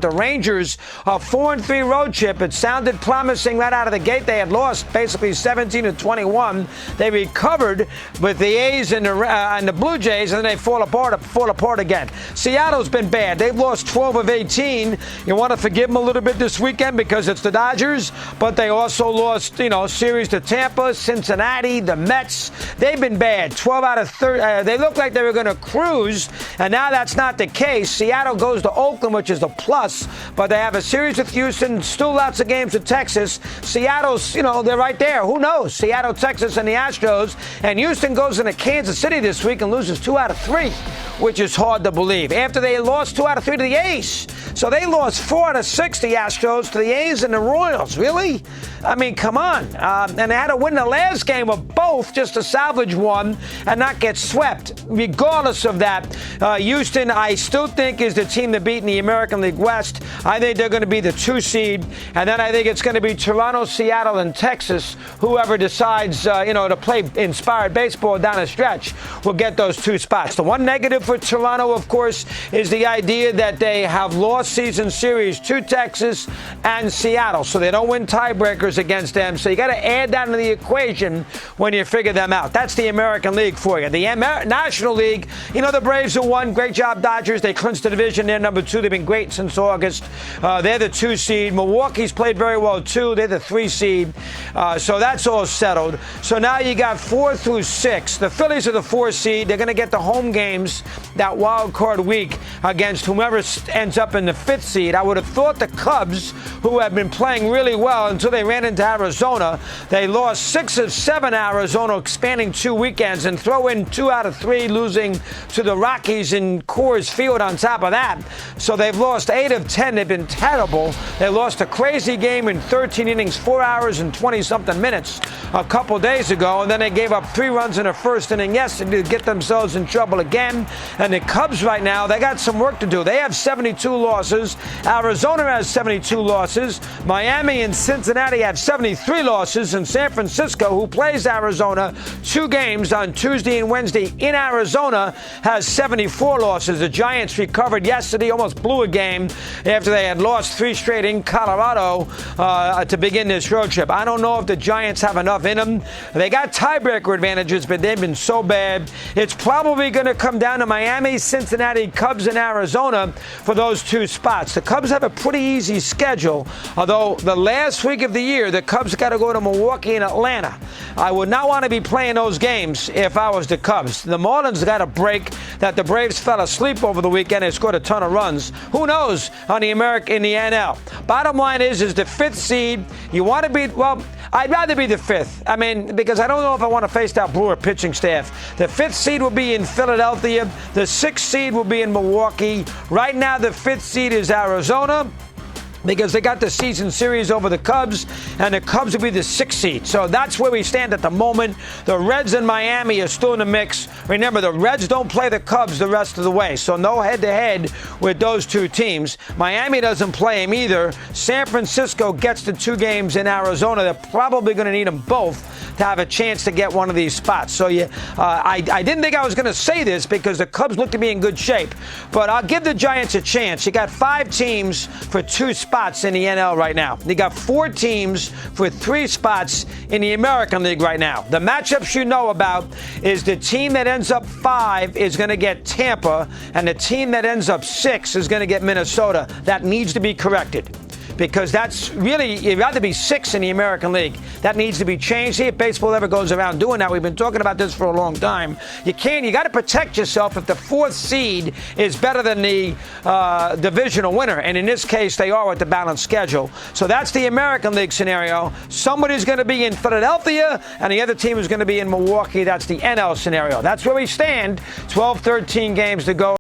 The Rangers, a 4-3 road trip. It sounded promising right out of the gate. They had lost basically 17-21. They recovered with the A's and the Blue Jays, and then they fall apart again. Seattle's been bad. They've lost 12 of 18. You want to forgive them a little bit this weekend because it's the Dodgers, but they also lost, series to Tampa, Cincinnati, the Mets. They've been bad. 12 out of 30. They looked like they were going to cruise, and now that's not the case. Seattle goes to Oakland, which is a plus. But they have a series with Houston, still lots of games with Texas. Seattle's, they're right there. Who knows? Seattle, Texas, and the Astros. And Houston goes into Kansas City this week and loses 2 out of 3, which is hard to believe. After they lost 2 out of 3 to the A's. So they lost 4 out of 6, the Astros, to the A's and the Royals. Really? I mean, come on. And they had to win the last game of both just to salvage one and not get swept. Regardless of that, Houston, I still think, is the team to beat in the American League West. I think they're going to be the 2 seed, and then I think it's going to be Toronto, Seattle, and Texas. Whoever decides, to play inspired baseball down a stretch will get those 2 spots. The one negative for Toronto, of course, is the idea that they have lost season series to Texas and Seattle, so they don't win tiebreakers against them. So you got to add that into the equation when you figure them out. That's the American League for you. The National League, the Braves have won. Great job, Dodgers. They clinched the division. They're number 2. They've been great since August. They're the 2 seed. Milwaukee's played very well too. They're the 3 seed. So that's all settled. So now you got 4 through 6. The Phillies are the 4 seed. They're going to get the home games that wild card week against whomever ends up in the 5th seed. I would have thought the Cubs, who have been playing really well until they ran into Arizona, they lost 6 of 7 Arizona, spanning 2 weekends, and throw in 2 out of 3 losing to the Rockies in Coors Field on top of that. So they've lost 8 of 10. They've been terrible. They lost a crazy game in 13 innings, 4 hours and 20-something minutes a couple days ago, and then they gave up 3 runs in the first inning yesterday to get themselves in trouble again. And the Cubs right now, they got some work to do. They have 72 losses. Arizona has 72 losses. Miami and Cincinnati have 73 losses. And San Francisco, who plays Arizona 2 games on Tuesday and Wednesday in Arizona, has 74 losses. The Giants recovered yesterday, almost blew a game after they had lost 3 straight in Colorado to begin this road trip. I don't know if the Giants have enough in them. They got tiebreaker advantages, but they've been so bad. It's probably going to come down to Miami, Cincinnati, Cubs, and Arizona for those 2 spots. The Cubs have a pretty easy schedule, although the last week of the year, the Cubs got to go to Milwaukee and Atlanta. I would not want to be playing those games if I was the Cubs. The Marlins got a break that the Braves fell asleep over the weekend and scored a ton of runs. Who knows on the in the NL. Bottom line is the 5th seed. You want to be, I'd rather be the 5th. I mean, because I don't know if I want to face that Brewer pitching staff. The 5th seed will be in Philadelphia. The 6th seed will be in Milwaukee. Right now, the 5th seed is Arizona, because they got the season series over the Cubs, and the Cubs will be the 6th seed. So that's where we stand at the moment. The Reds and Miami are still in the mix. Remember, the Reds don't play the Cubs the rest of the way, so no head-to-head with those 2 teams. Miami doesn't play them either. San Francisco gets the 2 games in Arizona. They're probably going to need them both to have a chance to get one of these spots. So I didn't think I was going to say this because the Cubs look to be in good shape, but I'll give the Giants a chance. You got 5 teams for 2 spots in the NL right now. You got 4 teams for 3 spots in the American League right now. The matchups you know about is the team that ends up 5 is going to get Tampa, and the team that ends up 6 is going to get Minnesota. That needs to be corrected, because that's really, you'd rather be 6 in the American League. That needs to be changed. See if baseball ever goes around doing that. We've been talking about this for a long time. You got to protect yourself if the 4th seed is better than the divisional winner. And in this case, they are with the balanced schedule. So that's the American League scenario. Somebody's going to be in Philadelphia, and the other team is going to be in Milwaukee. That's the NL scenario. That's where we stand. 12, 13 games to go.